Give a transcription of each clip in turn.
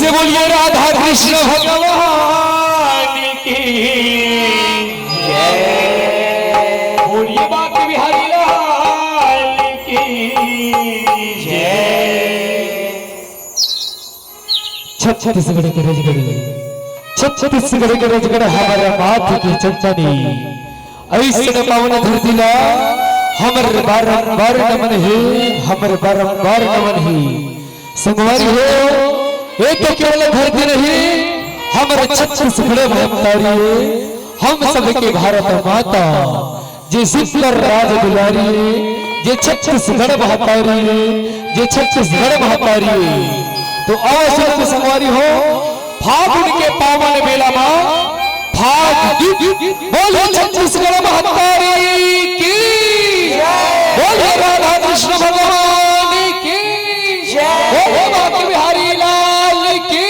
से बोलिए राधा कृष्ण भगवान की जय। बोलिए बांके बिहारी लाल की जय। छत्तीसगढ़ के रजगढ़, छत्तीसगढ़ के रजगढ़ हमारा माथ की चंचनी ऐसे पावन धरती ला हमर बारंबार नमन है, हमर बारंबार नमन है। संगवारी हो ये तो केवल धरती नहीं हमर छत्तीसगढ़ महतारी है। हम सबके भारत माता जे सिर राज दुलारी है, जे छत्तीसगढ़ महतारी है, जे छत्तीसगढ़ महतारी है। तो आओ संगवारी हो फागुन के पावन बेला में फाग बोले छत्तीसगढ़ महतारी की बोले राधा कृष्ण भगवान की बोले बांके बिहारी लाल की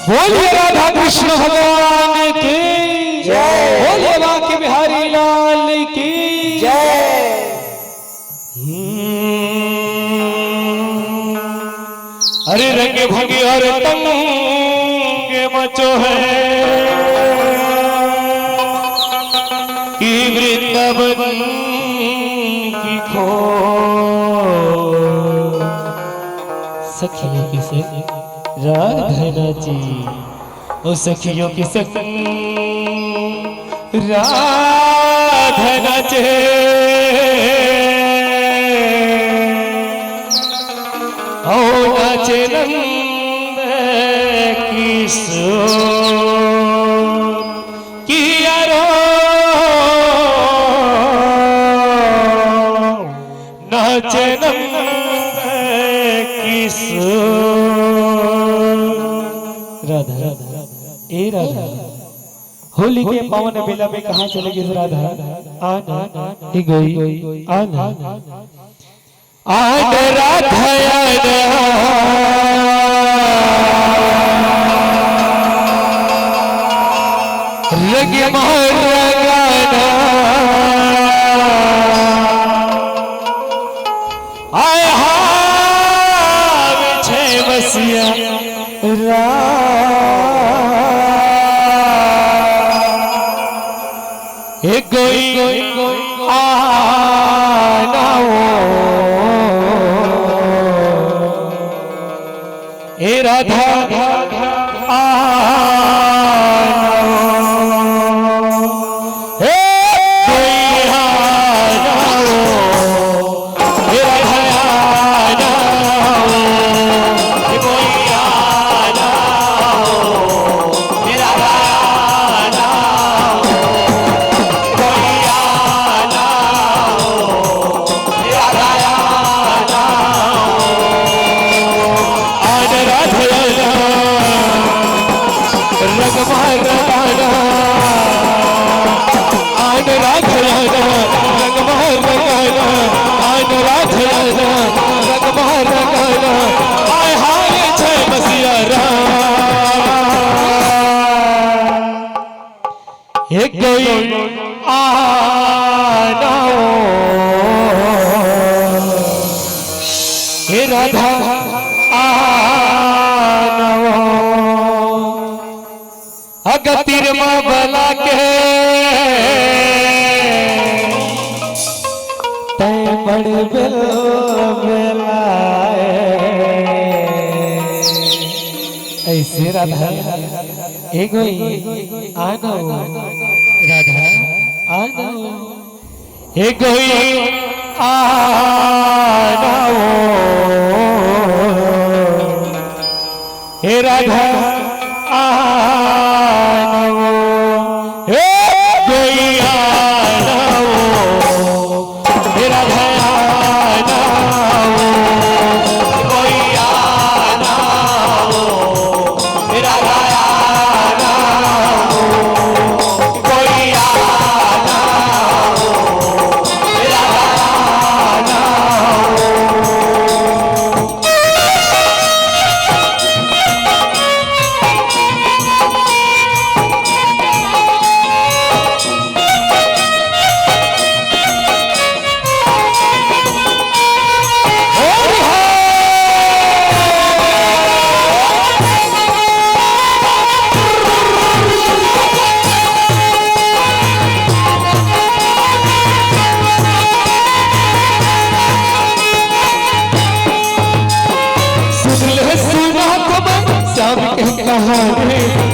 बोलिए राधा कृष्ण भगवान की जय। बोलिए बांके बिहारी लाल की जय। अरे रंग भंगी और तंग मचो है कि वृंदावन की खो सखियों की से राधा जी ओ सखियों की संग राधा नाचे ओ नाचे नंद किशोर किया रो नाचे नंद किशोर। राधा ए राधा होली के पावन बेला में कहाँ चले गई राधा? आना ही गई आना आन राधा रंग महाराना आय हा छे बसिया एक गोई आनाओ ए राधा एक कोई आनाओ हे राधा आनाओ अगतिर माँ बला के तय बड़े बेलाए ऐसे राधा एगो आनो राधा आनो एगो आनो हे राधा आनो एगो आनो हे राधा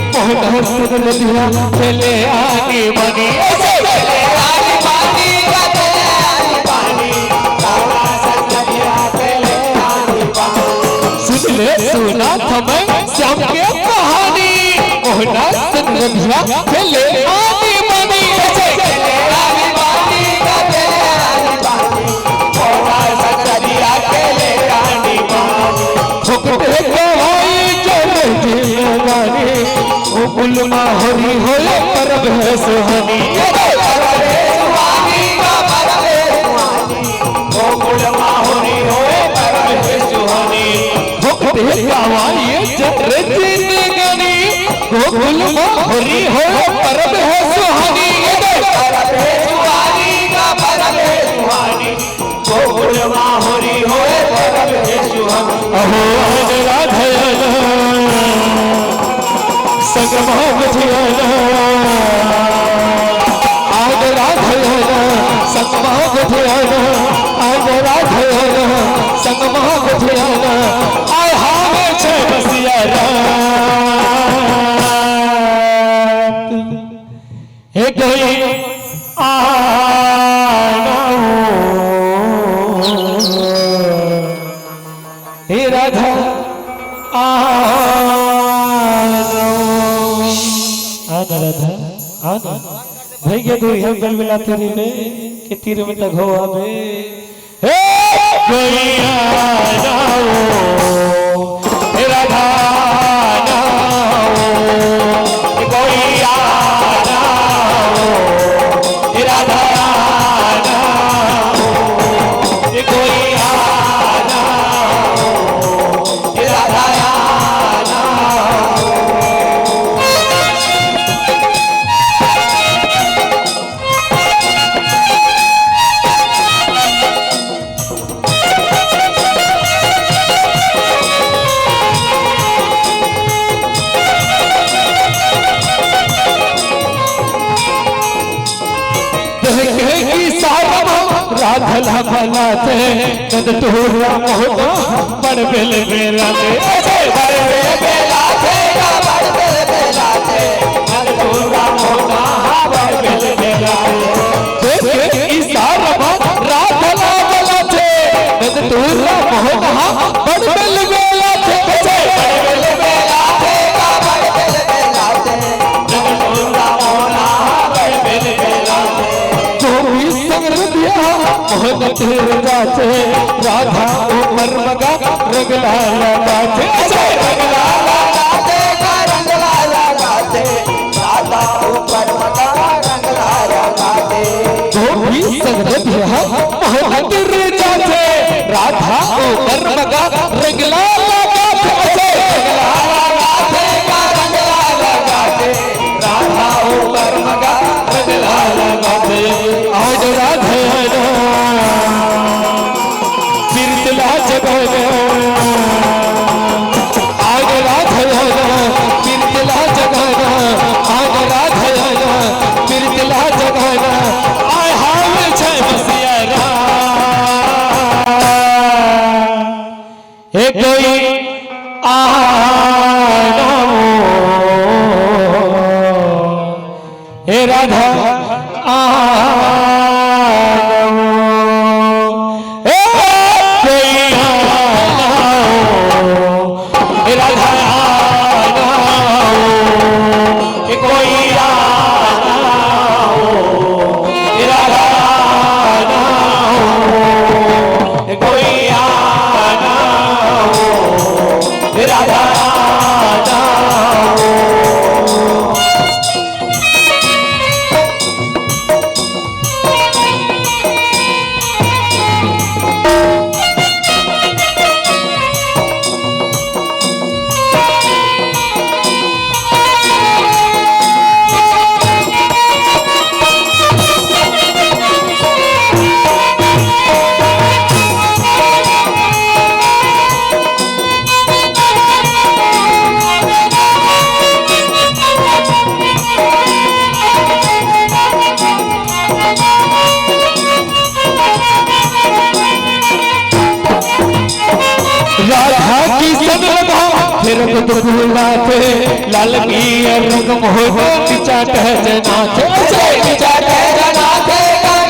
नदिया चले आनी बनी चले आनी पानी चले आनी पानी बाबा सजनिया चले आनी पानी सुन ले सुना थमे श्याम के कहानी मोहना सजनिया चले आनी बनी चले आनी पानी चले आनी पानी बाबा सजनिया चले आनी पानी ठोकते गवाई चले जीवानी गुलमा हरी होए परब है सुहानी गुलमा हरी होए परब है सुहानी भक्ति गवाइए चक्र जिंदगानी गुलमा हरी होए परब है सुहानी परब है सुहानी का परब है सुहानी गुलमा हरी होए परब है सुहानी अहो राधा संगमा बधियाना आज राधयाना संगमा बधियाना आज राधयाना संगमा बधियाना आय हावे छे बसिया रात हे कोई आनाओ हे राधा राधा आना भाई के दो हम गल मिला तेरी में के तीर में तक हो आवे हे कोई आनाओ हे राधा आनाओ कोई आना राधल भलाते नद तोरा मोहना बड़ बेल बेलाते बड़ बेल बेलाते बड़ बेल बेलाते नद तोरा मोहना बड़ बेल बेलाते इशारा राधल भलाते नद तोरा मोहना बड़ बेल बेलाते जाते राधा ऊपर मगा रंगला लगाते रंगला लगाते रंगला लगाते राधा ऊपर मगा रंगला लगाते गोपी संगत मोहन जाते राधा ऊपर मगा रंगला लगाते रंगला लगाते रंगला लगाते राधा ऊपर मगा रंगला लगाते आज राधा आज राधा कीर्तला जगाना आज राधा कीर्तला जगाना आय हाल छै बसियारा हे कोई आना हे राधा फिर बुलाते लाल की रंग मोह बिचाट जनाते बिचाट जनाते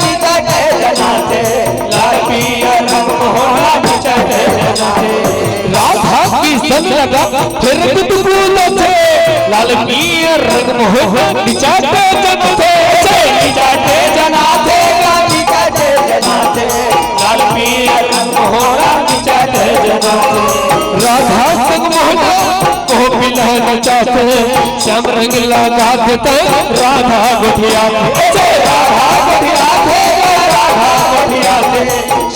बिचाट जनाते लाल की रंग मोह बिचाट जनाते राधा की संग लगा फिर बुलाते लाल की रंग मोह बिचाट जनाते बिचाट जनाते बिचाट जनाते लाल की रंग मोह बिचाट जनाते राधा संग मोहना को पिलाना चाहते श्याम रंग लगा देते राधा गोठिया राधा गोठिया राधा गोठिया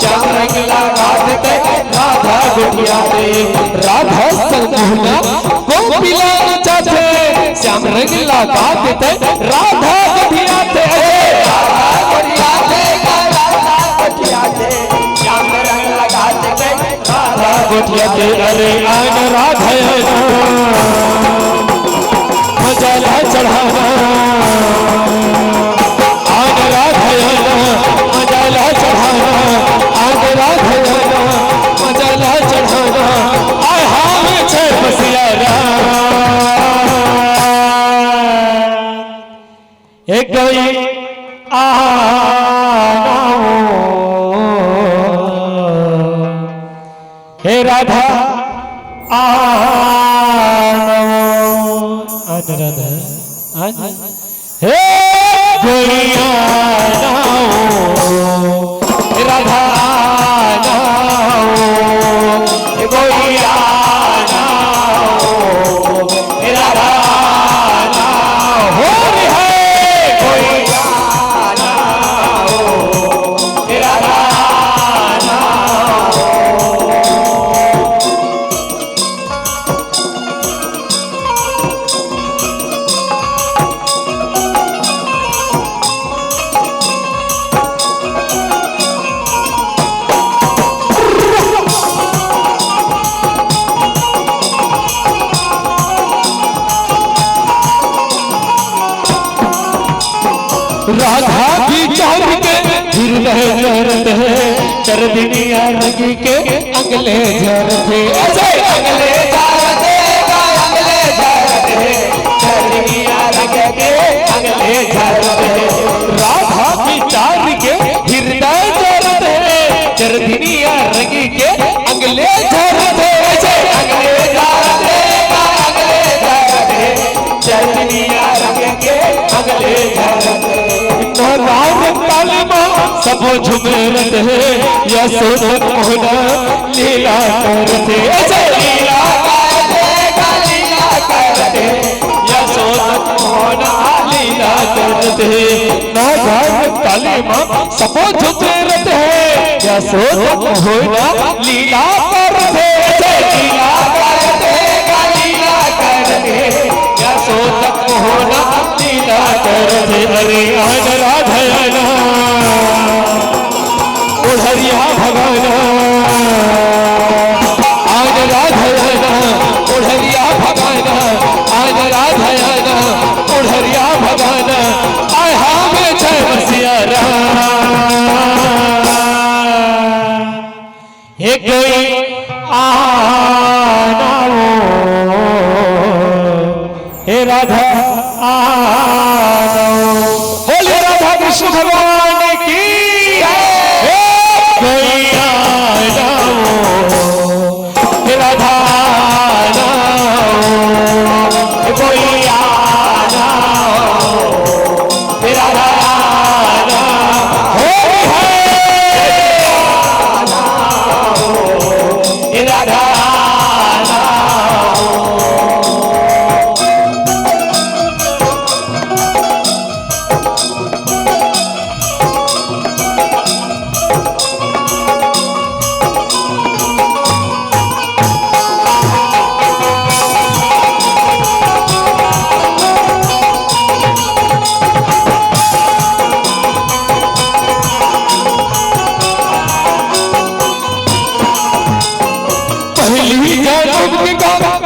श्याम रंग लगा देते राधा गोठिया राधा संग मोहना को पिलाना चाहते श्याम रंग लगा देते राधा गोठिया राधा गोठिया राधा गोठिया श्याम रंग लगा देते राधा गोठिया अरे आन राधा मजाला चढ़ाना आन राधा मजाला चढ़ाना आन राधा मजाला चढ़ाना आय हाल छै बसियारा एक हे राधा राधा हे गोरिया राधा गोरिया राधा हो गोरिया राधा राधा की चाँद के फिर हृदय जरत है दर्दिनिया रंगी के अगले जरत है अगले जरत है दर्दिनिया रंग के अगले जरत है राधा की चार के हृदय जरत है दर्दिनिया रंगी के अगले जरत है अगले जरत है दर्दिनिया रंग के अगले जरत है सब झुमेरत है या सोचत मोहना लीला करते लीला करते या सोचत मोहना लीला करते ना जान काली माँ सब झुमेरत है या सोचत मोहना लीला करते लीला करते या सोचत मोहना लीला करते अरे आज राधा ओढ़रिया भगाना आज राधा ओढ़रिया भगाना आज राधा ओढ़रिया भगाना आय हमें जय बसियारा हे कोई आना हे राधा आना बोले राधा कृष्ण भगवान की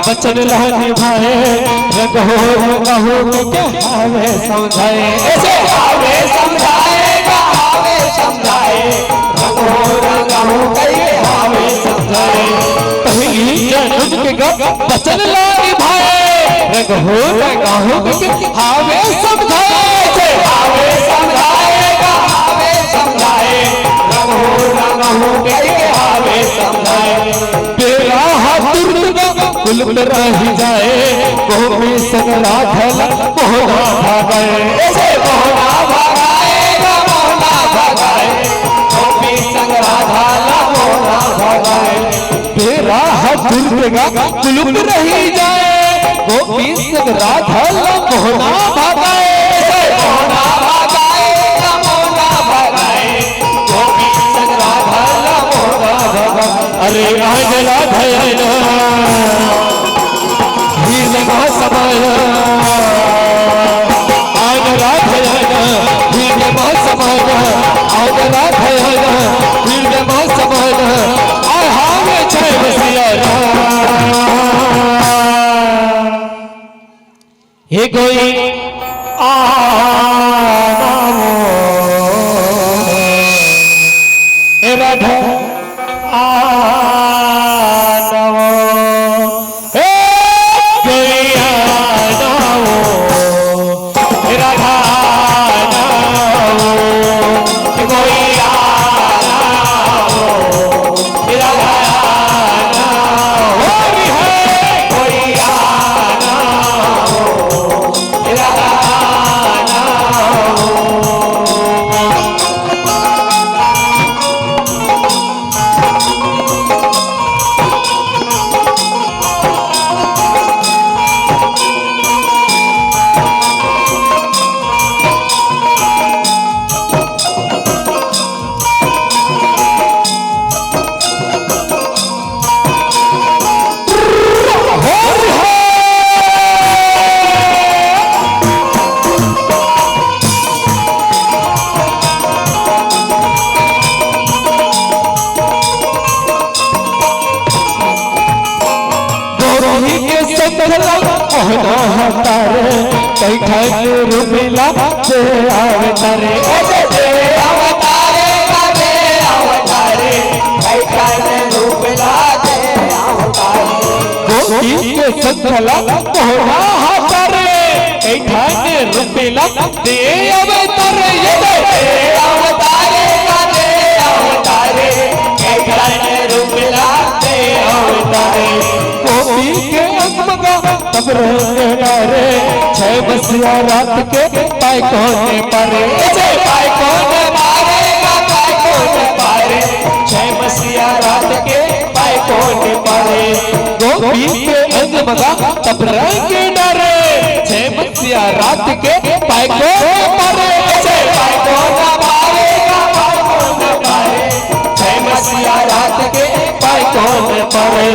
बचन लाने भाए रंग हो के हावे समझाए ऐसे हावे समझाएगा हावे समझाए रंग हो कहे हावे समझाए पहली जन्म के बचन लाने भाए रंग हो के हावे समझाए हावे समझाएगा हावे समझाए रंग हो कहे हावे समझाए तेरा हाथ कुल में रही जाए गोपी संग राधल मोहना भागाए ऐसे मोहना भगाएगा मोहना भगाए गोपी संग राधल मोहना भगाए तेरा हाथ दुर्गा कुल में रही जाए गोपी संग राधल मोहना भागाए मोहना भगाएगा मोहना भगाए गोपी संग राधल मोहना भगाए अरे आज राधा समाया आज राधा समाया आज राधा समाया आय हावे जय बसियारा हे कोई आना हे राधा कई ठाकुर मिला से अवतारे अवतारे गोपी के संगला मोहना हातारे ऐठाने रुपेला दे अवतारे अवतारे ऐठाने रुपेला दे अवतारे गोपी के अंगमगा तब रे छह बसिया रात के पाय कोने पारे पाय कोने पारे छह बसिया रात के पाय कोने पारे गोपी के अंगमगा तब के डरे छह बसिया रात के पाय कोने पारे पाय कोने पारे छह बसिया रात के पाय कोने पारे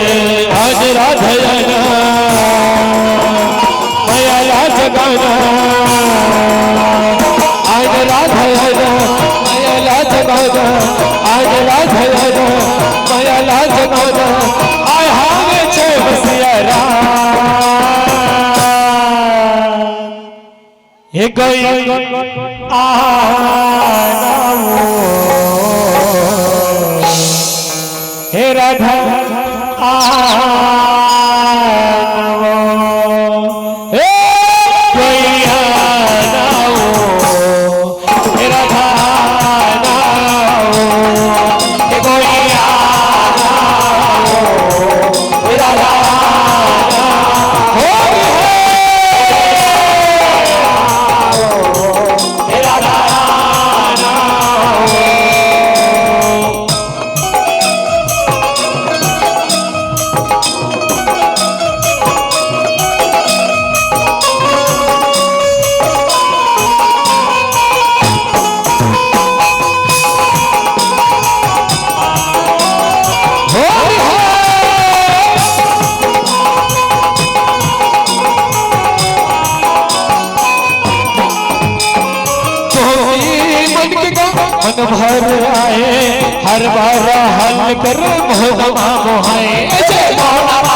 आज राधयना मया जगाना आज राधयना मया जगाना आज राधयना मया जगाना आय हावे छे बसिया हे गई हे राधा मन भर आए हर बार हल कर मोहनमा मोहाए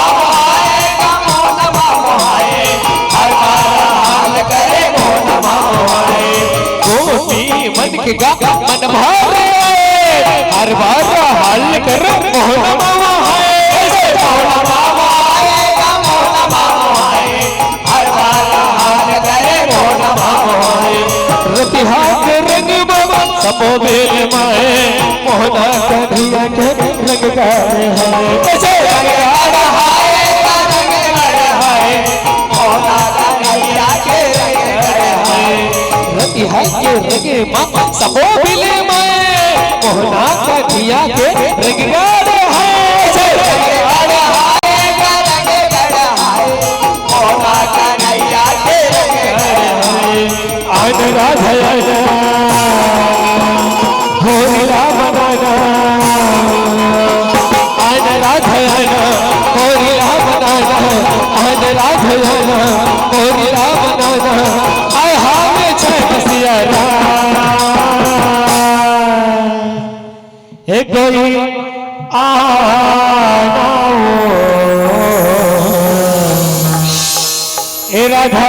गोपी मन के गा मन भर आए हर बार हल कर मोहनमा मोहाए रतिहा के रंग बाबा सबो बेल माए मोहना कन्हैया के रंग गाए रतिहा के रंग बाबा सबो बेल माए मोहना कन्हैया के रंग गाए आज राधयना होरिला बनाना आज राधयना होरिला बनाना आज राधयना होरिला बनाना आय हावे छह बसिया हे कोई आना ए राधा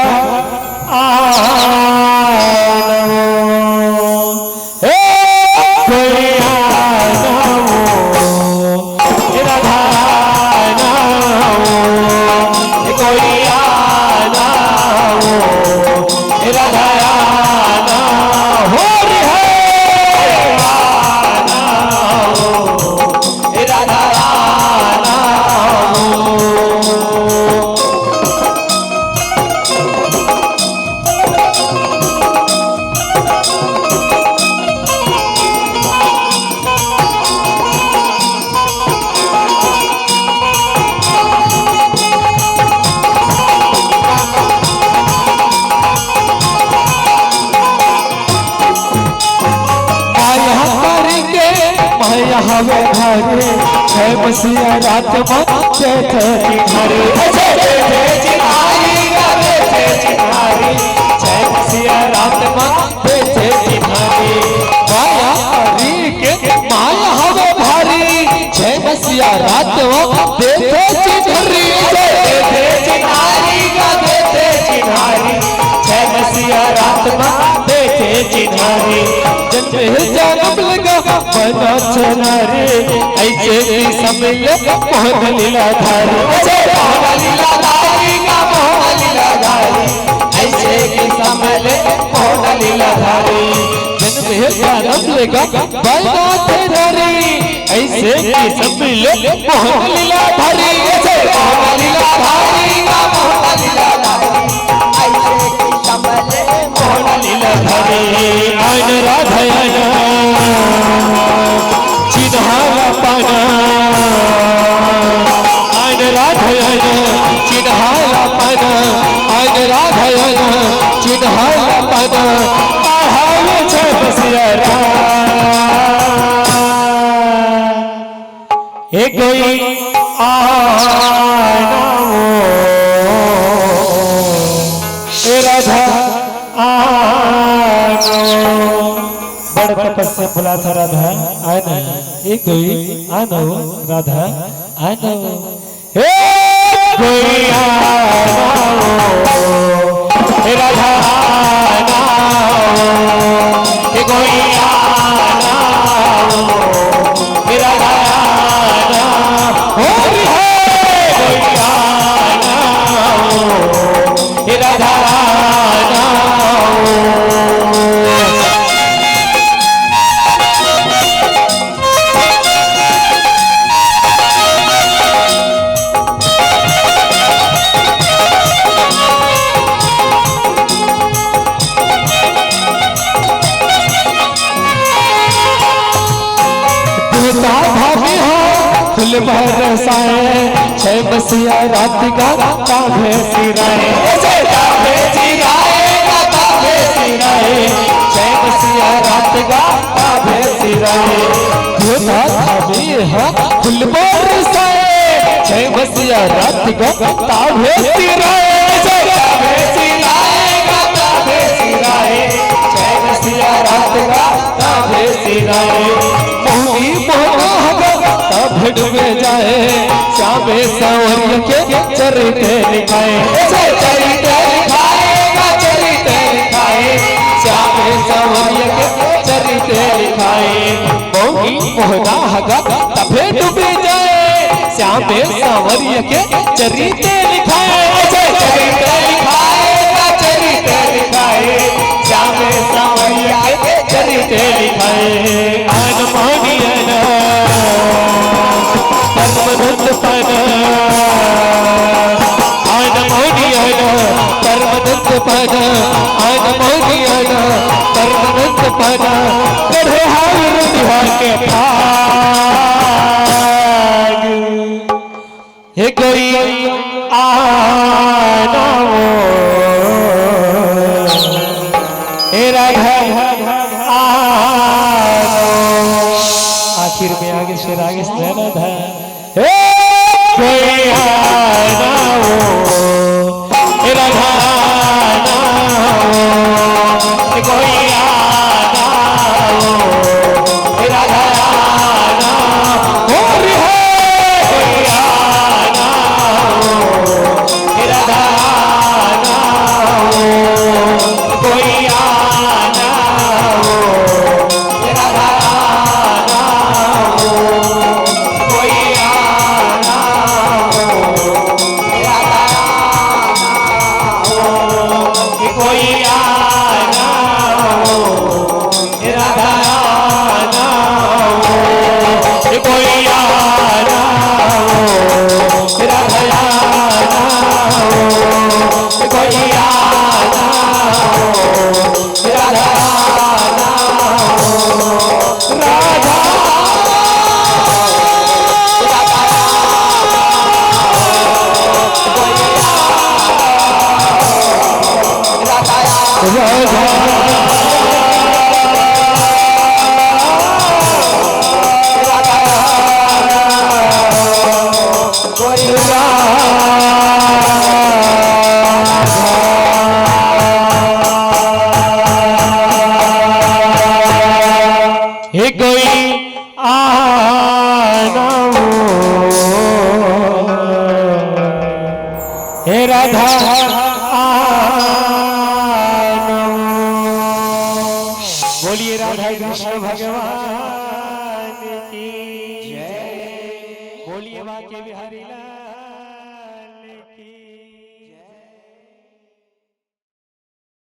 हवे घरे छह बसिया रात में बैठे घरे छह बसिया रात में बैठे माया हरी के माया हवे भारी छह बसिया रात में बैठे घरे छह बसिया रात में बैठे चिन्हारी जन्म है जन्म लगा बना चला रे ऐसे ही समझ मोहन लीला धारी मोहन लीला धारी का मोहन लीला धारी ऐसे की समझ मोहन लीला धारी जन्म है जन्म लगा बना चला रे ऐसे ही समझ मोहन लीला धारी मोहन लीला धारी का मोहन लीला धारी ऐसे की समझ मोहन लीला धारी आन राधायन चिन्हाला पाना आन राधायन चिन्हाला पाना आन राधायन चिन्हाला पाना आहावे छे बसिया हे कोई आना ए राधा बड़ तपस्या फुला था राधा आना एक कोई आनो राधा आनो हे कोई आनो हे राधा आनो हे कोई आनो हे राधा आनो हो रे कोई आनो हे राधा आनो फूल बरसाए छह बसिया रात का काभे सिराए काभे सिराए काभे सिराए छह बसिया रात का काभे सिराए धोता धाबी है फूल बरसाए छह बसिया रात का काभे सिराए काभे सिराए काभे सिराए छह बसिया रात का काभे सिराए मोही मोहा भेड़ में जाए श्यामे संवर के चरित्र लिखाए चरित्र लिखाएगा चरित्र लिखाए श्यामे संवर के चरित्र लिखाए मोही मोहना हगा तभे डूबे जाए श्यामे संवर के चरित्र लिखाए चरित्र लिखाएगा चरित्र लिखाए श्यामे संवर के चरित्र लिखाए आन मोहनियना परमनंद पाना आन मोहनियना परमनंद पाना आन मोहनियना परमनंद पाना गढ़े हार बिहार के भाग हे कोई आना हे राधा आखिर में आगे से राधा हे कोई आना हे राधा कोई आना हे राधा हो रे कोई आना हे राधा कोई आना हे राधा हे कोई आना हे राधा बोलिए राधा कृष्ण भगवान